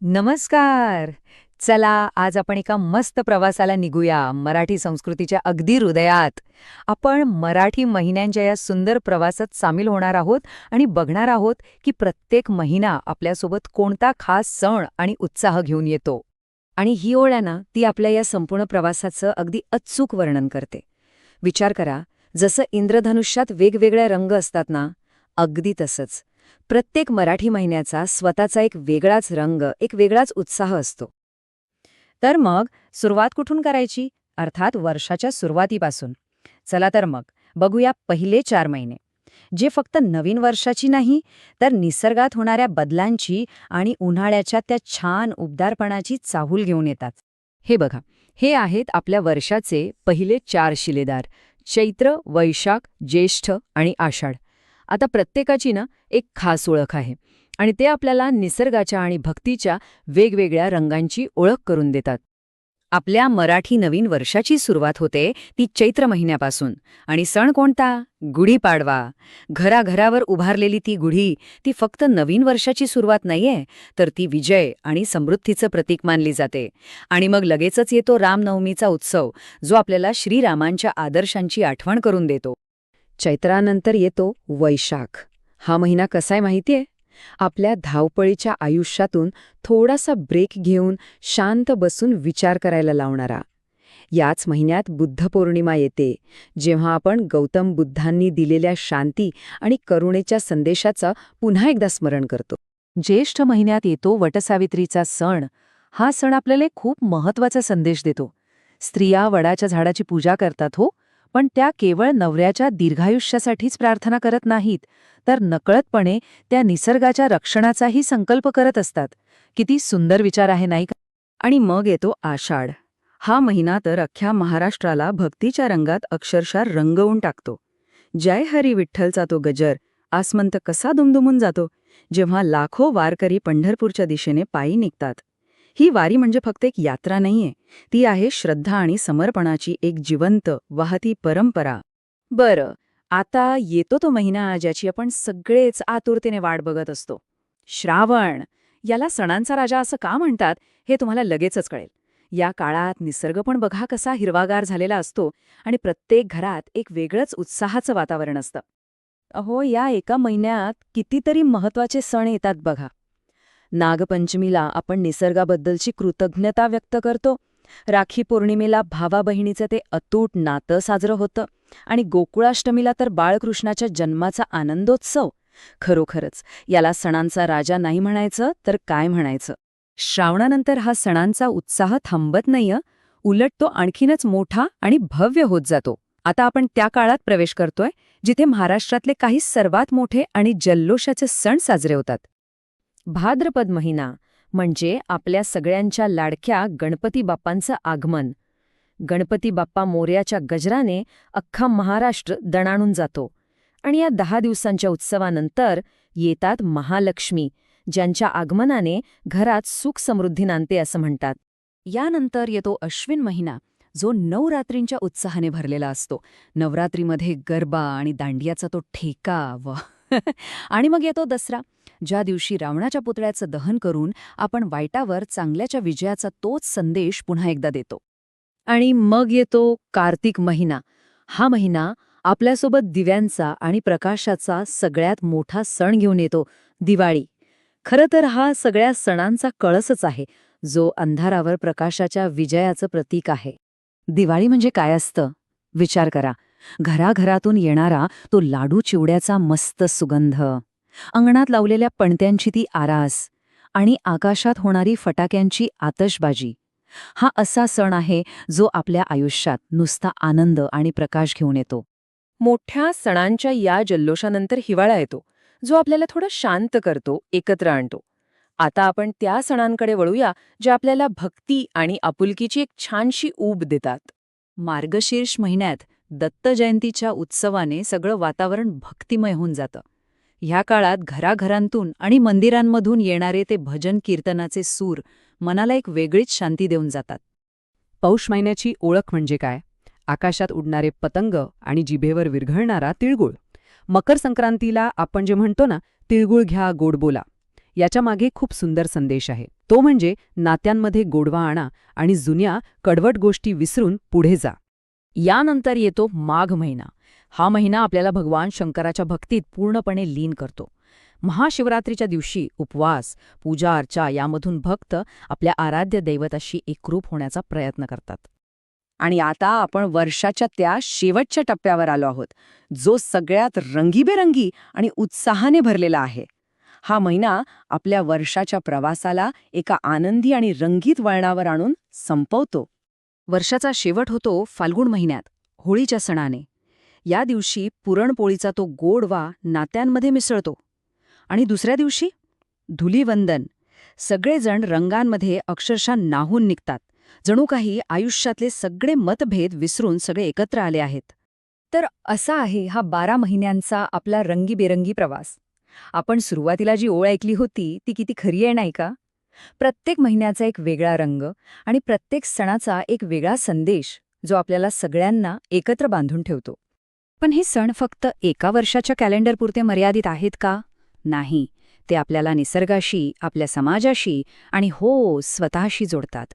नमस्कार. चला आज आपण एका मस्त प्रवासाला निघूया मराठी संस्कृतीच्या अगदी हृदयात. आपण मराठी महिन्यांच्या या सुंदर प्रवासात सामील होणार आहोत आणि बघणार आहोत की प्रत्येक महिना आपल्यासोबत कोणता खास सण आणि उत्साह घेऊन येतो. आणि ही ओळ आहे ना, ती आपल्या या संपूर्ण प्रवासाचं अगदी अचूक वर्णन करते. विचार करा, जसं इंद्रधनुष्यात वेगवेगळे रंग असतात ना, अगदी तसंच प्रत्येक मराठी महिन्याचा स्वतःचा एक वेगळाच रंग, एक वेगळाच उत्साह असतो. तर मग सुरुवात कुठून करायची? अर्थात वर्षाच्या सुरुवातीपासून. चला तर मग बघूया पहिले 4 महिने, जे फक्त नवीन वर्षाची नाही, तर निसर्गात होणाऱ्या बदलांची आणि उन्हाळ्याच्या त्या छान उबदारपणाची चाहूल घेऊन येतात. हे बघा, हे आहेत आपल्या वर्षाचे पहिले 4 शिलेदार: चैत्र, वैशाख, ज्येष्ठ आणि आषाढ. आता प्रत्येकाची ना एक खास ओळख आहे आणि ते आपल्याला निसर्गाच्या आणि भक्तीच्या वेगवेगळ्या रंगांची ओळख करून देतात. आपल्या मराठी नवीन वर्षाची सुरुवात होते ती चैत्र महिन्यापासून. आणि सण कोणता? गुढीपाडवा. घराघरावर उभारलेली ती गुढी, ती फक्त नवीन वर्षाची सुरुवात नाहीये, तर ती विजय आणि समृद्धीचं प्रतीक मानली जाते. आणि मग लगेचच येतो रामनवमीचा उत्सव, जो आपल्याला श्रीरामांच्या आदर्शांची आठवण करून देतो. चैत्रानंतर येतो वैशाख. हा महिना कसाय माहितीये? आपल्या धावपळीच्या आयुष्यातून थोडासा ब्रेक घेऊन शांत बसून विचार करायला लावणारा. याच महिन्यात बुद्ध पौर्णिमा येते, जेव्हा आपण गौतम बुद्धांनी दिलेल्या शांती आणि करुणेच्या संदेशाचं पुन्हा एकदा स्मरण करतो. ज्येष्ठ महिन्यात येतो वटसावित्रीचा सण. हा सण आपल्याला खूप महत्वाचा संदेश देतो. स्त्रिया वडाच्या झाडाची पूजा करतात हो, पण त्या केवळ नवऱ्याच्या दीर्घायुष्यासाठीच प्रार्थना करत नाहीत, तर नकळतपणे त्या निसर्गाच्या रक्षणाचाही संकल्प करत असतात. किती सुंदर विचार आहे नाही का? आणि मग येतो आषाढ. हा महिना तर अख्ख्या महाराष्ट्राला भक्तीच्या रंगात अक्षरशः रंगवून टाकतो. जय हरी विठ्ठलचा तो गजर आसमंत कसा दुमदुमून जातो, जेव्हा लाखो वारकरी पंढरपूरच्या दिशेने पायी निघतात. ही वारी म्हणजे फक्त एक यात्रा नाहीये, ती आहे श्रद्धा आणि समर्पणाची एक जिवंत, वाहती परंपरा. बरं, आता येतो तो महिना ज्याची आपण सगळेच आतुरतेने वाट बघत असतो. श्रावण. याला सणांचा राजा असं का म्हणतात हे तुम्हाला लगेचच कळेल. या काळात निसर्ग पण बघा कसा हिरवागार झालेला असतो आणि प्रत्येक घरात एक वेगळंच उत्साहाचं वातावरण असतं. अहो, या एका महिन्यात कितीतरी महत्वाचे सण येतात बघा. नागपंचमीला आपण निसर्गाबद्दलची कृतज्ञता व्यक्त करतो. राखी पौर्णिमेला भावा बहिणीचं ते अतूट नातं साजरं होतं. आणि गोकुळाष्टमीला तर बाळकृष्णाच्या जन्माचा आनंदोत्सव. खरोखरच याला सणांचा राजा नाही म्हणायचं तर काय म्हणायचं. श्रावणानंतर हा सणांचा उत्साह थांबत नाहीये, उलट तो आणखीनच मोठा आणि भव्य होत जातो. आता आपण त्या काळात प्रवेश करतोय जिथे महाराष्ट्रातले काही सर्वात मोठे आणि जल्लोषाचे सण साजरे होतात. भाद्रपद महिना म्हणजे आपल्या सगळ्यांच्या लाडक्या गणपती बाप्पांचं आगमन. गणपती बाप्पा मोरयाच्या गजराने अख्खा महाराष्ट्र दणाणून जातो. आणि या 10 दिवसांच्या उत्सवानंतर येतात महालक्ष्मी, ज्यांच्या आगमनाने घरात सुख समृद्धी नांदते असं म्हणतात. यानंतर येतो अश्विन महिना, जो 9 रात्रींच्या उत्साहाने भरलेला असतो. नवरात्रीमध्ये गरबा आणि दांडियाचा तो ठेका व आणि मग येतो दसरा, ज्या दिवशी रावणाच्या पुतळ्याचं दहन करून आपण वाईटावर चांगल्याच्या विजयाचा तोच संदेश पुन्हा एकदा देतो. आणि मग येतो कार्तिक महिना. हा महिना आपल्यासोबत दिव्यांचा आणि प्रकाशाचा सगळ्यात मोठा सण घेऊन येतो, दिवाळी. खरं तर हा सगळ्या सणांचा कळसच आहे, जो अंधारावर प्रकाशाच्या विजयाचं प्रतीक आहे. दिवाळी म्हणजे काय असतं? विचार करा. घराघरातून येणारा तो लाडू चिवड्याचा मस्त सुगंध, अंगणात लावलेल्या पणत्यांची ती आरास आणि आकाशात होणारी फटाक्यांची आतषबाजी. हा असा सण आहे जो आपल्या आयुष्यात नुसता आनंद आणि प्रकाश घेऊन येतो. मोठ्या सणांच्या या जल्लोषानंतर हिवाळा येतो, जो आपल्याला थोडं शांत करतो, एकत्र आणतो. आता आपण त्या सणांकडे वळूया जे आपल्याला भक्ती आणि आपुलकीची एक छानशी ऊब देतात. मार्गशीर्ष महिन्यात दत्त जयंतीच्या उत्सवाने सगळं वातावरण भक्तिमय होऊन जातं. ह्या काळात घराघरांतून आणि मंदिरांमधून येणारे ते भजन कीर्तनाचे सूर मनाला एक वेगळीच शांती देऊन जातात. पौष महिन्याची ओळख म्हणजे काय? आकाशात उडणारे पतंग आणि जिभेवर विरघळणारा तिळगुळ. मकर संक्रांतीला आपण जे म्हणतो ना, तिळगुळ घ्या गोड बोला, याच्यामागे खूप सुंदर संदेश आहे. तो म्हणजे नात्यांमध्ये गोडवा आणा आणि जुन्या कडवट गोष्टी विसरून पुढे जा. यानंतर येतो माघ महिना. हा महिना आपल्याला भगवान शंकराच्या भक्तीत पूर्णपणे लीन करतो. महाशिवरात्रीच्या दिवशी उपवास, पूजा अर्चा यामधून भक्त आपल्या आराध्य दैवताशी एकरूप होण्याचा प्रयत्न करतात. आणि आता आपण वर्षाच्या त्या शेवटच्या टप्प्यावर आलो आहोत, जो सगळ्यात रंगीबेरंगी आणि उत्साहाने भरलेला आहे. हा महिना आपल्या वर्षाच्या प्रवासाला एका आनंदी आणि रंगीत वळणावर आणून संपवतो. वर्षाचा शेवट होतो फाल्गुन महिन्यात, होळीच्या सणाने. या दिवशी पुरणपोळीचा तो गोडवा नात्यांमध्ये मिसळतो. आणि दुसऱ्या दिवशी धुलीवंदन. सगळेजण रंगांमध्ये अक्षरशः न्हाऊन निघतात. जणू काही आयुष्यातले सगळे मतभेद विसरून सगळे एकत्र आले आहेत. तर असा आहे हा 12 महिन्यांचा आपला रंगीबेरंगी प्रवास. आपण सुरुवातीला जी ओळ ऐकली होती ती किती खरी आहे नाही का? प्रत्येक महिन्याचा एक वेगळा रंग आणि प्रत्येक सणाचा एक वेगळा संदेश, जो आपल्याला सगळ्यांना एकत्र बांधून ठेवतो. पण हे सण फक्त एका वर्षाच्या कॅलेंडरपुरते मर्यादित आहेत का? नाही. ते आपल्याला निसर्गाशी, आपल्या समाजाशी आणि स्वतःशी जोडतात.